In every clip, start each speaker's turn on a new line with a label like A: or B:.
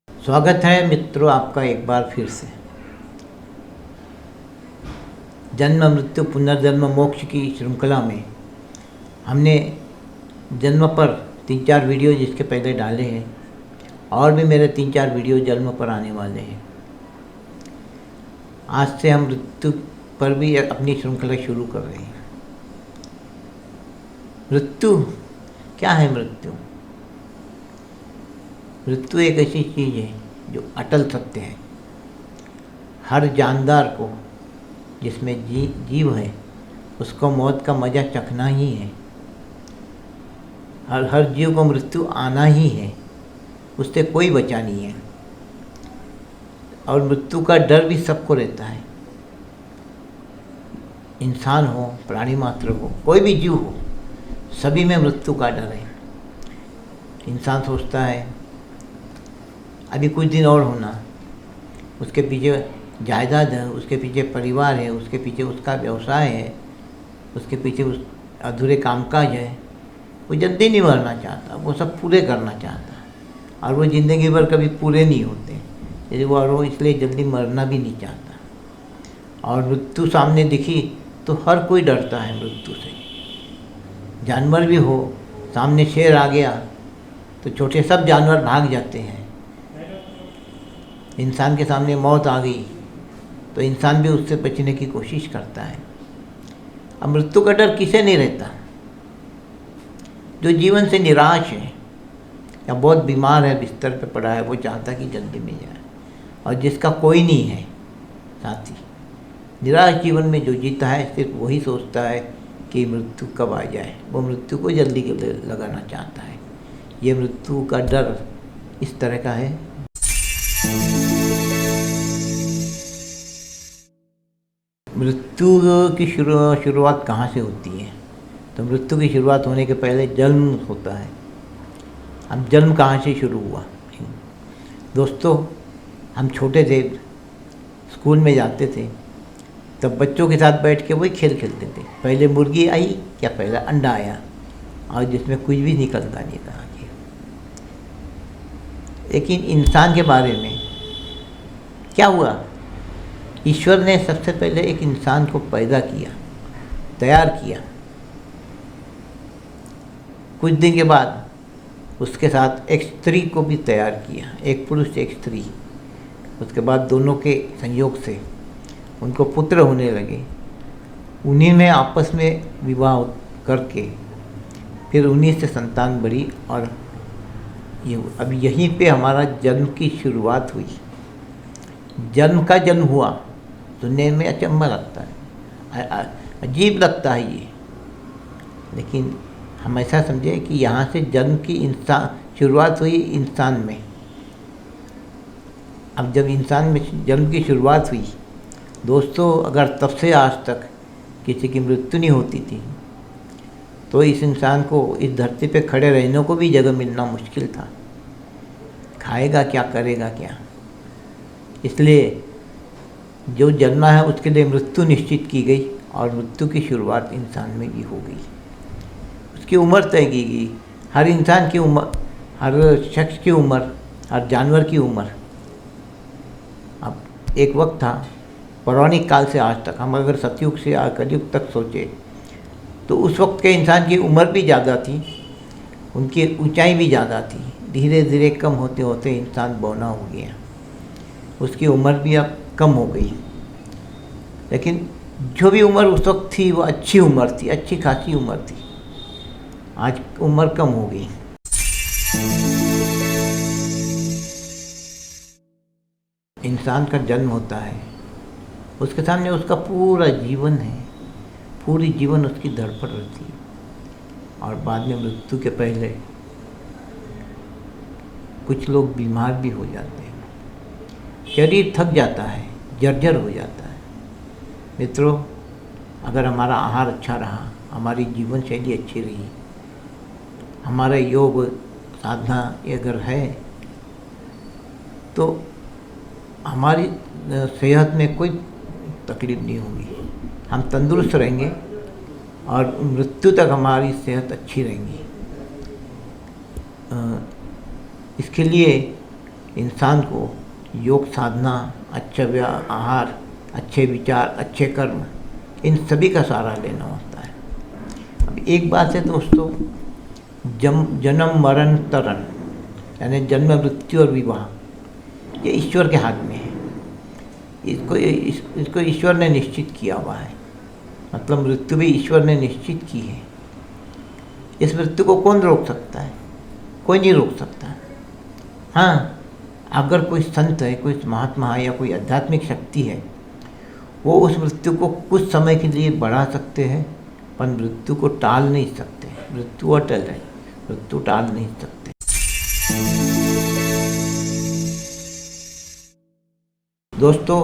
A: स्वागत है मित्रों आपका एक बार फिर से। जन्म मृत्यु पुनर्जन्म मोक्ष की श्रृंखला में हमने जन्म पर 3-4 वीडियो जिसके पहले डाले हैं और भी मेरे 3-4 वीडियो जन्म पर आने वाले हैं। आज से हम मृत्यु पर भी अपनी श्रृंखला शुरू कर रहे हैं। मृत्यु क्या है? मृत्यु एक ऐसी चीज़ है जो अटल सत्य है। हर जानदार को, जिसमें जीव है, उसको मौत का मज़ा चखना ही है। हर जीव को मृत्यु आना ही है, उससे कोई बचा नहीं है। और मृत्यु का डर भी सबको रहता है। इंसान हो, प्राणी मात्र हो, कोई भी जीव हो, सभी में मृत्यु का डर है। इंसान सोचता है अभी कुछ दिन और होना, उसके पीछे जायदाद है, उसके पीछे परिवार है, उसके पीछे उसका व्यवसाय है, उसके पीछे उस अधूरे कामकाज है। वो जल्दी नहीं मरना चाहता, वो सब पूरे करना चाहता है। और वो ज़िंदगी भर कभी पूरे नहीं होते, यदि वो इसलिए जल्दी मरना भी नहीं चाहता। और मृत्यु सामने दिखी तो हर कोई डरता है मृत्यु से। जानवर भी हो, सामने शेर आ गया तो छोटे सब जानवर भाग जाते हैं। इंसान के सामने मौत आ गई तो इंसान भी उससे बचने की कोशिश करता है। अब मृत्यु का डर किसे नहीं रहता? जो जीवन से निराश है या बहुत बीमार है, बिस्तर पे पड़ा है, वो चाहता कि जल्दी मिल जाए। और जिसका कोई नहीं है साथी, निराश जीवन में जो जीता है, सिर्फ वही सोचता है कि मृत्यु कब आ जाए। वो मृत्यु को जल्दी लगाना चाहता है। ये मृत्यु का डर इस तरह का है। मृत्यु की शुरुआत कहाँ से होती है? तो मृत्यु की शुरुआत होने के पहले जन्म होता है। अब जन्म कहाँ से शुरू हुआ? दोस्तों, हम छोटे थे, स्कूल में जाते थे, तब बच्चों के साथ बैठ के वही खेल खेलते थे। पहले मुर्गी आई या पहला अंडा आया, और जिसमें कुछ भी निकलता नहीं था। लेकिन इंसान के बारे में क्या हुआ? ईश्वर ने सबसे पहले एक इंसान को पैदा किया, तैयार किया। कुछ दिन के बाद उसके साथ एक स्त्री को भी तैयार किया, एक पुरुष एक स्त्री। उसके बाद दोनों के संयोग से उनको पुत्र होने लगे। उन्हीं में आपस में विवाह करके फिर उन्हीं से संतान बढ़ी। और ये अब यहीं पे हमारा जन्म की शुरुआत हुई। जन्म का जन्म हुआ, सुनने में अचंभा लगता है, अजीब लगता है ये। लेकिन हम ऐसा समझे कि यहाँ से जन्म की शुरुआत हुई इंसान में। अब जब इंसान में जन्म की शुरुआत हुई दोस्तों, अगर तब से आज तक किसी की मृत्यु नहीं होती थी तो इस इंसान को इस धरती पे खड़े रहने को भी जगह मिलना मुश्किल था। खाएगा क्या, करेगा क्या? इसलिए जो जन्मा है उसके लिए मृत्यु निश्चित की गई, और मृत्यु की शुरुआत इंसान में भी हो गई। उसकी उम्र तय की गई। हर इंसान की उम्र, हर शख्स की उम्र, हर जानवर की उम्र। अब एक वक्त था, पौराणिक काल से आज तक, हम अगर सतयुग से कलयुग तक सोचे तो उस वक्त के इंसान की उम्र भी ज़्यादा थी, उनकी ऊंचाई भी ज़्यादा थी। धीरे धीरे कम होते होते इंसान बौना हो गया, उसकी उम्र भी अब कम हो गई। लेकिन जो भी उम्र उस वक्त थी वो अच्छी उम्र थी, अच्छी खासी उम्र थी। आज उम्र कम हो गई। इंसान का जन्म होता है, उसके सामने उसका पूरा जीवन है, पूरी जीवन उसकी धड़पड़ रहती है। और बाद में मृत्यु के पहले कुछ लोग बीमार भी हो जाते हैं, शरीर थक जाता है, जर्जर हो जाता है। मित्रों, अगर हमारा आहार अच्छा रहा, हमारी जीवन शैली अच्छी रही, हमारा योग साधना अगर है, तो हमारी सेहत में कोई तकलीफ नहीं होगी। हम तंदुरुस्त रहेंगे और मृत्यु तक हमारी सेहत अच्छी रहेंगी। इसके लिए इंसान को योग साधना, अच्छा आहार, अच्छे विचार, अच्छे कर्म, इन सभी का सहारा लेना होता है। अब एक बात है दोस्तों, जन्म मरण तरण, यानी जन्म मृत्यु और विवाह, ये ईश्वर के हाथ में है। इसको ईश्वर ने निश्चित किया हुआ है, मतलब मृत्यु भी ईश्वर ने निश्चित की है। इस मृत्यु को कौन रोक सकता है? कोई नहीं रोक सकता। हाँ, अगर कोई संत है, कोई महात्मा है या कोई आध्यात्मिक शक्ति है, वो उस मृत्यु को कुछ समय के लिए बढ़ा सकते हैं, पर मृत्यु को टाल नहीं सकते। मृत्यु अटल है, मृत्यु टाल नहीं सकते। दोस्तों,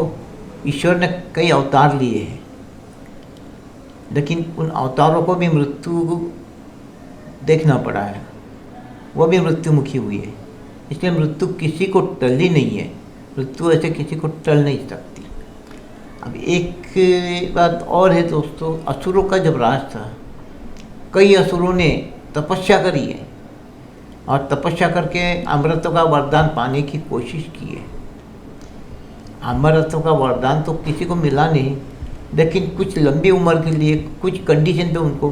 A: ईश्वर ने कई अवतार लिए हैं, लेकिन उन अवतारों को भी मृत्यु देखना पड़ा है, वो भी मृत्युमुखी हुई है। इसलिए मृत्यु किसी को टली नहीं है, मृत्यु ऐसे किसी को टल नहीं सकती। अब एक बात और है दोस्तों, असुरों का जब राज था, कई असुरों ने तपस्या करी है और तपस्या करके अमृत का वरदान पाने की कोशिश की है। अमृत का वरदान तो किसी को मिला नहीं, लेकिन कुछ लंबी उम्र के लिए कुछ कंडीशन पे उनको,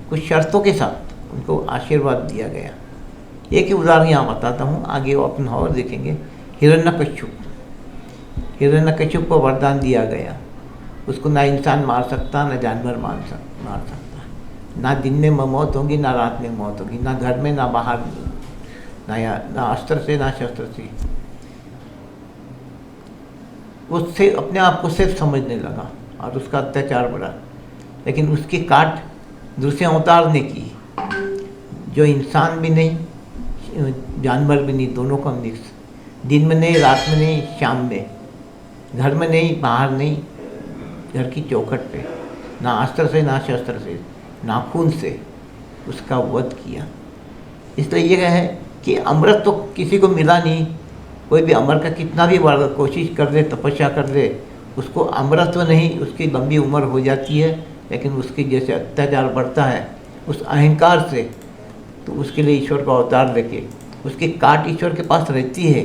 A: कुछ शर्तों के साथ उनको आशीर्वाद दिया गया। एक ही उदाहरण यहाँ बताता हूँ, आगे वो अपन और देखेंगे। हिरण्यकश्यप को वरदान दिया गया, उसको ना इंसान मार सकता, ना जानवर मार सकता, ना दिन में मौत होगी, ना रात में मौत होगी, ना घर में, ना बाहर, ना अस्त्र से, ना शस्त्र से। उससे अपने आप को सिर्फ समझने लगा और उसका अत्याचार बढ़ा, लेकिन उसकी काट दूसरे अवतार ने की, जो इंसान भी नहीं, जानवर भी नहीं, दोनों का मिक्स। दिन में नहीं, रात में नहीं, शाम में, घर में नहीं, बाहर नहीं, घर की चौखट पे, ना अस्त्र से, ना शस्त्र से, नाखून से उसका वध किया। इसलिए यह है कि अमृत तो किसी को मिला नहीं। कोई भी अमर का कितना भी बड़ा कोशिश कर ले, तपस्या कर ले, उसको अमृत तो नहीं, उसकी लंबी उम्र हो जाती है, लेकिन उसकी जैसे अत्याचार बढ़ता है उस अहंकार से, तो उसके लिए ईश्वर का अवतार लेके उसकी काट ईश्वर के पास रहती है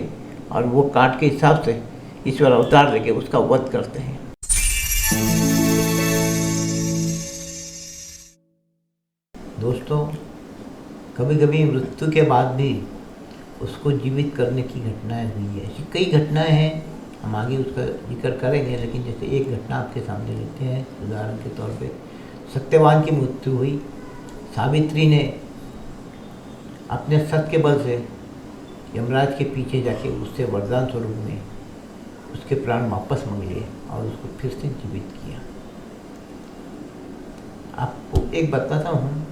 A: और वो काट के हिसाब से ईश्वर अवतार लेके उसका वध करते हैं। दोस्तों, कभी कभी मृत्यु के बाद भी उसको जीवित करने की घटनाएं हुई है। ऐसी कई घटनाएं हैं, हम आगे उसका जिक्र करेंगे, लेकिन जैसे एक घटना आपके सामने लेते हैं उदाहरण के तौर पे। सत्यवान की मृत्यु हुई। सावित्री ने अपने सत्य के बल से यमराज के पीछे जाके उससे वरदान स्वरूप में उसके प्राण वापस मांग लिए और उसको फिर से जीवित किया। आपको एक बताता हूँ,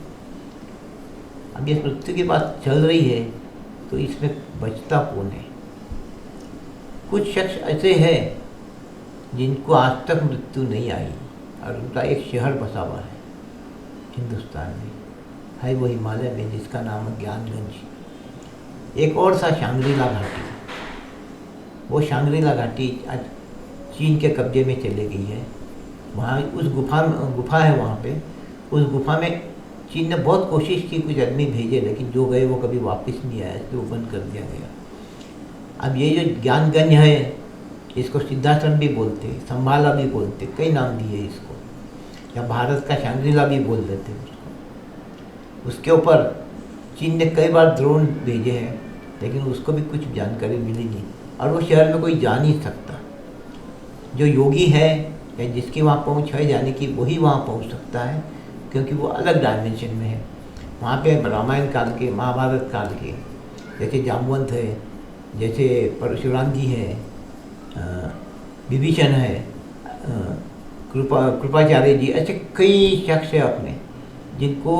A: अब ये मृत्यु की बात चल रही है तो इसमें बचता कौन है? कुछ शख्स ऐसे हैं जिनको आज तक मृत्यु नहीं आई और उनका एक शहर बसा हुआ है हिंदुस्तान में, है वो हिमालय में, जिसका नाम है ज्ञानगंज। एक और सा शांग्रीला घाटी। वो शांग्रीला घाटी आज चीन के कब्जे में चले गई है। वहाँ उस गुफा है वहाँ पे। उस गुफा में चीन ने बहुत कोशिश की, कुछ आदमी भेजे, लेकिन जो गए वो कभी वापस नहीं आया, इसलिए वो बंद कर दिया गया। अब ये जो ज्ञानगंज है, इसको सिद्धाश्रम भी बोलते, संभाला भी बोलते, कई नाम दिए इसको, या भारत का शांग्रीला भी बोल देते उसको। उसके ऊपर चीन ने कई बार ड्रोन भेजे हैं, लेकिन उसको भी कुछ जानकारी मिली नहीं और वो शहर में कोई जा नहीं सकता। जो योगी है या जिसकी वहाँ पहुँच है जाने की, वही वहाँ पहुँच सकता है, क्योंकि वो अलग डायमेंशन में है। वहाँ पे रामायण काल के, महाभारत काल के, जैसे जामवंत है, जैसे परशुराम जी है, विभीषण है, कृपाचार्य जी, ऐसे कई शख्स है अपने जिनको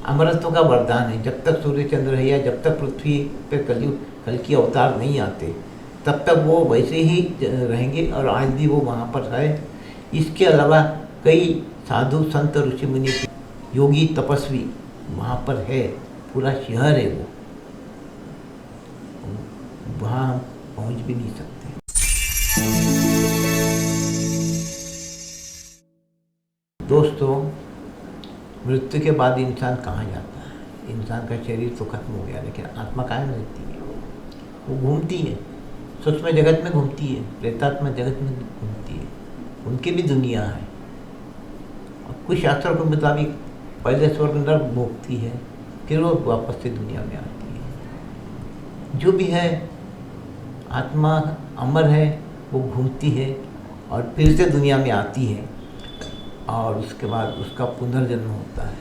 A: अमरत्व का वरदान है। जब तक सूर्य चंद्र है या जब तक पृथ्वी पे कल की अवतार नहीं आते, तब तक वो वैसे ही रहेंगे और आज भी वो वहाँ पर है। इसके अलावा कई साधु संत ऋषि मुनि, योगी तपस्वी वहाँ पर है, पूरा शहर है वो, वहाँ हम पहुँच भी नहीं सकते। दोस्तों, मृत्यु के बाद इंसान कहाँ जाता है? इंसान का शरीर तो खत्म हो गया, लेकिन आत्मा कायम रहती है, वो घूमती है, सूक्ष्म जगत में घूमती है, प्रेतात्मा जगत में घूमती है, उनकी भी दुनिया है। और कुछ शास्त्रों के मुताबिक पहले स्वर्ग नरक भोगती है, फिर वो वापस से दुनिया में आती है। जो भी है आत्मा अमर है, वो घूमती है और फिर से दुनिया में आती है, और उसके बाद उसका पुनर्जन्म होता है।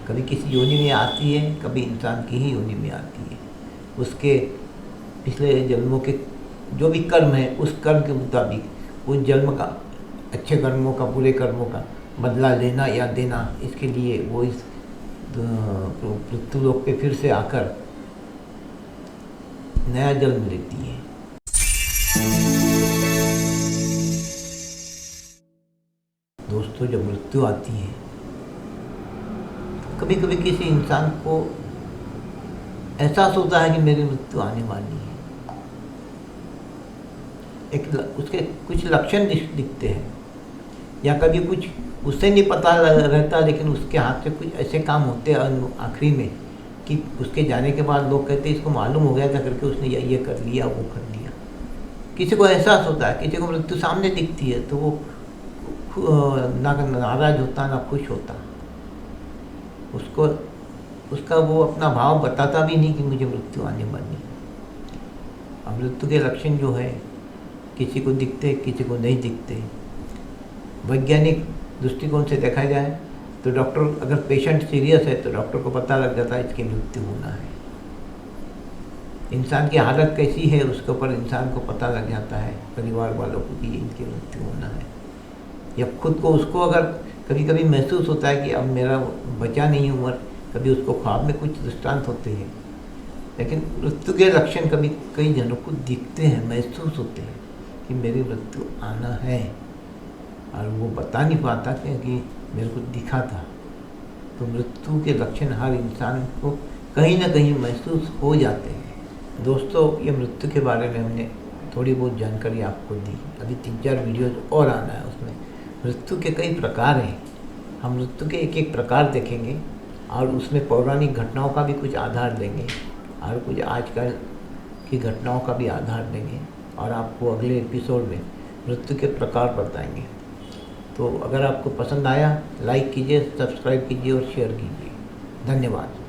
A: कभी किसी योनि में आती है, कभी इंसान की ही योनि में आती है। उसके पिछले जन्मों के जो भी कर्म है, उस कर्म के मुताबिक उस जन्म का, अच्छे कर्मों का, बुरे कर्मों का बदला लेना या देना, इसके लिए वो इस पृथ्वीलोक पे फिर से आकर नया जन्म लेती है। दोस्तों, जब मृत्यु आती है, कभी कभी किसी इंसान को एहसास होता है कि मेरी मृत्यु आने वाली है। उसके कुछ लक्षण दिखते हैं, या कभी कुछ उससे नहीं पता रहता, लेकिन उसके हाथ से कुछ ऐसे काम होते हैं आखिरी में कि उसके जाने के बाद लोग कहते हैं इसको मालूम हो गया था करके उसने ये कर लिया, वो कर लिया। किसी को एहसास होता है, किसी को मृत्यु सामने दिखती है तो वो ना नाराज होता, ना खुश होता, उसको उसका वो अपना भाव बताता भी नहीं कि मुझे मृत्यु आने वाली है। अब मृत्यु के लक्षण जो है, किसी को दिखते, किसी को नहीं दिखते। वैज्ञानिक दृष्टिकोण से देखा जाए तो डॉक्टर, अगर पेशेंट सीरियस है तो डॉक्टर को पता लग जाता है इसकी मृत्यु होना है। इंसान की हालत कैसी है उसके ऊपर इंसान को पता लग जाता है, परिवार वालों को, कि इनकी मृत्यु होना है। या खुद को, उसको अगर कभी कभी महसूस होता है कि अब मेरा बचा नहीं उम्र, कभी उसको ख्वाब में कुछ दृष्टांत होते हैं। लेकिन मृत्यु के लक्षण कभी कई जनों को दिखते हैं, महसूस होते हैं कि मेरी मृत्यु आना है, और वो बता नहीं पाता क्योंकि मेरे को दिखा था। तो मृत्यु के लक्षण हर इंसान को कहीं ना कहीं महसूस हो जाते हैं। दोस्तों, ये मृत्यु के बारे में हमने थोड़ी बहुत जानकारी आपको दी। अभी 3-4 वीडियोज और आना है, उसमें मृत्यु के कई प्रकार हैं। हम मृत्यु के एक एक प्रकार देखेंगे और उसमें पौराणिक घटनाओं का भी कुछ आधार देंगे और कुछ आजकल की घटनाओं का भी आधार देंगे, और आपको अगले एपिसोड में मृत्यु के प्रकार बताएंगे। तो अगर आपको पसंद आया, लाइक कीजिए, सब्सक्राइब कीजिए और शेयर कीजिए। धन्यवाद।